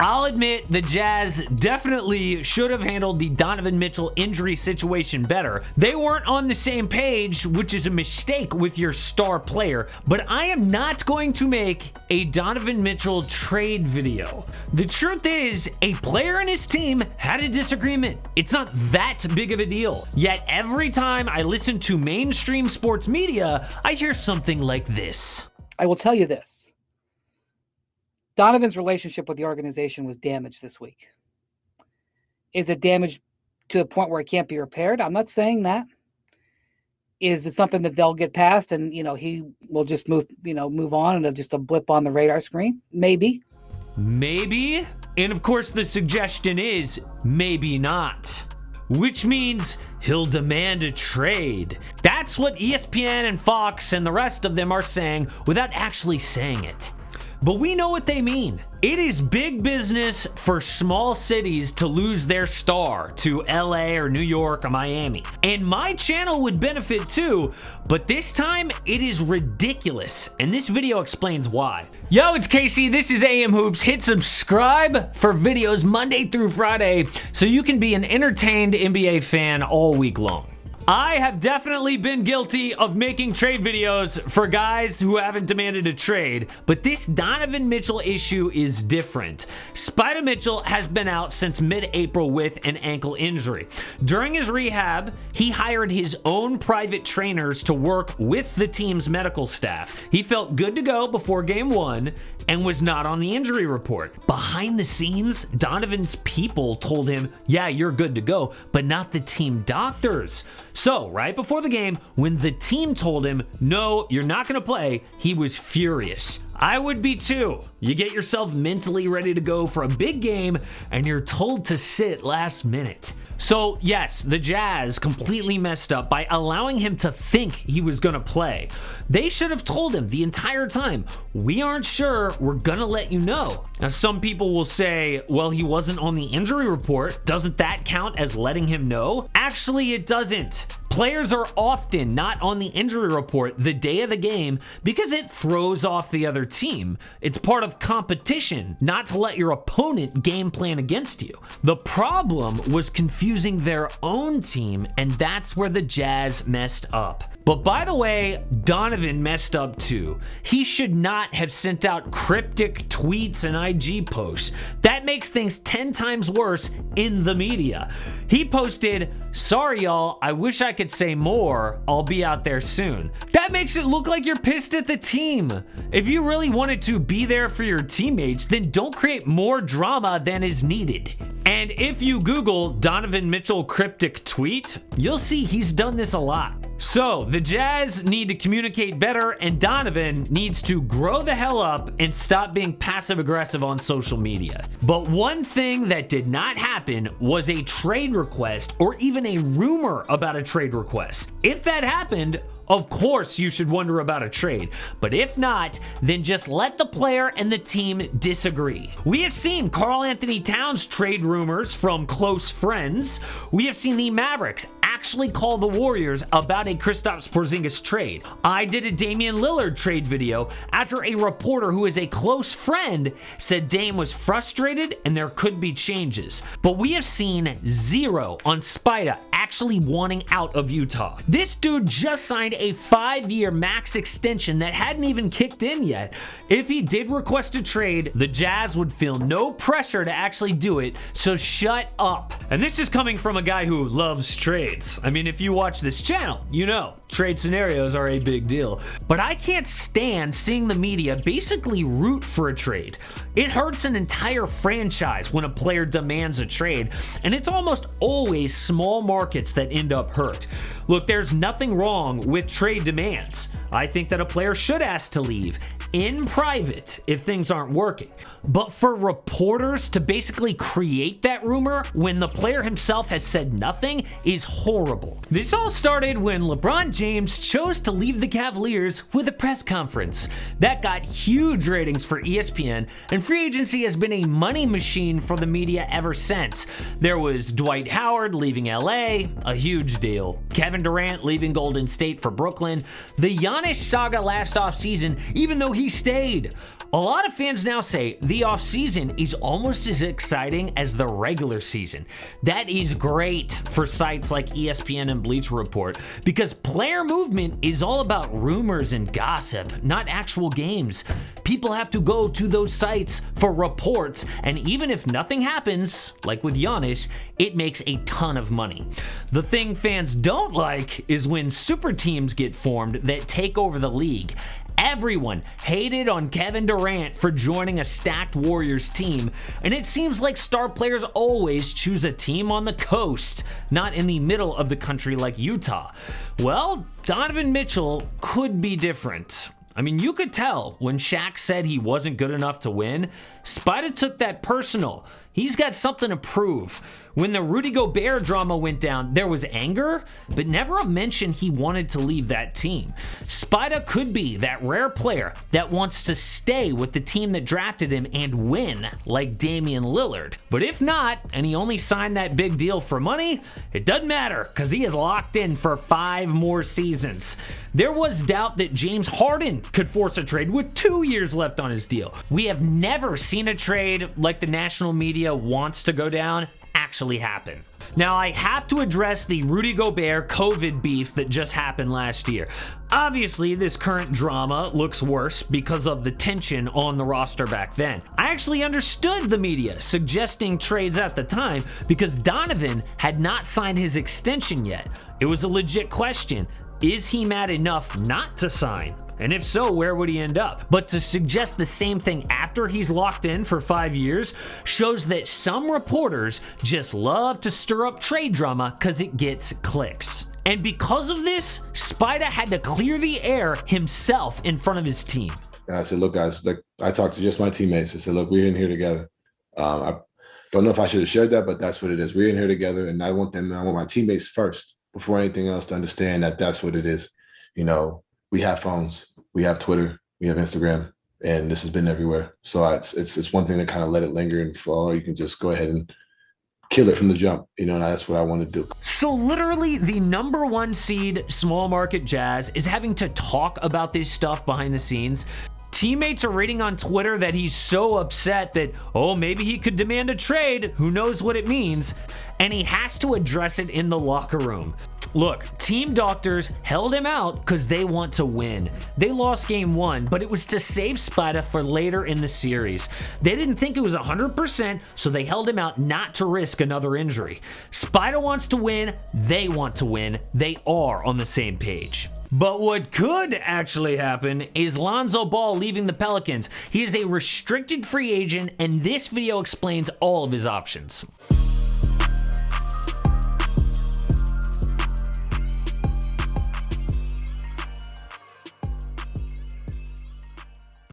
I'll admit the Jazz definitely should have handled the Donovan Mitchell injury situation better. They weren't on the same page, which is a mistake with your star player, but I am not going to make a Donovan Mitchell trade video. The truth is, a player and his team had a disagreement. It's not that big of a deal. Yet every time I listen to mainstream sports media, I hear something like this. I will tell you this. Donovan's relationship with the organization was damaged this week. Is it damaged to a point where it can't be repaired? I'm not saying that. Is it something that they'll get past and, he will just move on and just a blip on the radar screen? Maybe. Maybe. And of course, the suggestion is maybe not. Which means he'll demand a trade. That's what ESPN and Fox and the rest of them are saying without actually saying it. But we know what they mean. It is big business for small cities to lose their star to LA or New York or Miami. And my channel would benefit too, but this time it is ridiculous. And this video explains why. Yo, it's Casey. This is AM Hoops. Hit subscribe for videos Monday through Friday so you can be an entertained NBA fan all week long. I have definitely been guilty of making trade videos for guys who haven't demanded a trade, but this Donovan Mitchell issue is different. Spider Mitchell has been out since mid-April with an ankle injury. During his rehab, he hired his own private trainers to work with the team's medical staff. He felt good to go before game 1 and was not on the injury report. Behind the scenes, Donovan's people told him, yeah, you're good to go, but not the team doctors. So, right before the game, when the team told him, no, you're not gonna play, he was furious. I would be too. You get yourself mentally ready to go for a big game, and you're told to sit last minute. So yes, the Jazz completely messed up by allowing him to think he was gonna play. They should have told him the entire time, we aren't sure, we're gonna let you know. Now some people will say, well, he wasn't on the injury report. Doesn't that count as letting him know? Actually, it doesn't. Players are often not on the injury report the day of the game because it throws off the other team. It's part of competition, not to let your opponent game plan against you. The problem was confusing their own team, and that's where the Jazz messed up. But by the way, Donovan messed up too. He should not have sent out cryptic tweets and IG posts. That makes things 10 times worse in the media. He posted, sorry y'all, I wish I could say more, I'll be out there soon. That makes it look like you're pissed at the team. If you really wanted to be there for your teammates, then don't create more drama than is needed. And if you Google Donovan Mitchell cryptic tweet, you'll see he's done this a lot. So the Jazz need to communicate better, and Donovan needs to grow the hell up and stop being passive aggressive on social media. But one thing that did not happen was a trade request or even a rumor about a trade request. If that happened, of course you should wonder about a trade, but if not, then just let the player and the team disagree. We have seen Karl Anthony Towns trade rumors from close friends. We have seen the Mavericks actually call the Warriors about a Kristaps Porzingis trade. I did a Damian Lillard trade video after a reporter who is a close friend said Dame was frustrated and there could be changes. But we have seen zero on Spida actually wanting out of Utah. This dude just signed a 5-year max extension that hadn't even kicked in yet. If he did request a trade, the Jazz would feel no pressure to actually do it, so shut up. And this is coming from a guy who loves trades. I mean, if you watch this channel, you know, trade scenarios are a big deal. But I can't stand seeing the media basically root for a trade. It hurts an entire franchise when a player demands a trade, and it's almost always small markets that end up hurt. Look, there's nothing wrong with trade demands. I think that a player should ask to leave in private if things aren't working. But for reporters to basically create that rumor when the player himself has said nothing is horrible. This all started when LeBron James chose to leave the Cavaliers with a press conference. That got huge ratings for ESPN, and free agency has been a money machine for the media ever since. There was Dwight Howard leaving LA, a huge deal. Kevin Durant leaving Golden State for Brooklyn. The Giannis saga last offseason, even though he stayed. A lot of fans now say the offseason is almost as exciting as the regular season. That is great for sites like ESPN and Bleacher Report because player movement is all about rumors and gossip, not actual games. People have to go to those sites for reports, and even if nothing happens, like with Giannis, it makes a ton of money. The thing fans don't like is when super teams get formed that take over the league. Everyone hated on Kevin Durant for joining a stacked Warriors team, and it seems like star players always choose a team on the coast, not in the middle of the country like Utah. Well, Donovan Mitchell could be different. I mean, you could tell when Shaq said he wasn't good enough to win, Spider took that personal. He's got something to prove. When the Rudy Gobert drama went down, there was anger, but never a mention he wanted to leave that team. Spida could be that rare player that wants to stay with the team that drafted him and win, like Damian Lillard. But if not, and he only signed that big deal for money, it doesn't matter, because he is locked in for 5 more seasons. There was doubt that James Harden could force a trade with 2 years left on his deal. We have never seen a trade like the national media wants to go down actually happen. Now, I have to address the Rudy Gobert COVID beef that just happened last year. Obviously, this current drama looks worse because of the tension on the roster back then. I actually understood the media suggesting trades at the time because Donovan had not signed his extension yet. It was a legit question. Is he mad enough not to sign? And if so, where would he end up? But to suggest the same thing after he's locked in for 5 years shows that some reporters just love to stir up trade drama because it gets clicks. And because of this, Spida had to clear the air himself in front of his team. And I said, look, guys, like I talked to just my teammates. I said, look, we're in here together. I don't know if I should have shared that, but that's what it is. We're in here together, and I want my teammates first before anything else to understand that that's what it is. You know, we have phones, we have Twitter, we have Instagram, and this has been everywhere. So it's one thing to kind of let it linger and fall, or you can just go ahead and kill it from the jump. You know, and that's what I want to do. So literally the #1 seed small market Jazz is having to talk about this stuff behind the scenes. Teammates are writing on Twitter that he's so upset that, oh, maybe he could demand a trade. Who knows what it means? And he has to address it in the locker room. Look, team doctors held him out because they want to win. They lost game 1, but it was to save Spida for later in the series. They didn't think it was 100%, so they held him out not to risk another injury. Spida wants to win. They want to win. They are on the same page. But what could actually happen is Lonzo Ball leaving the Pelicans. He is a restricted free agent, and this video explains all of his options.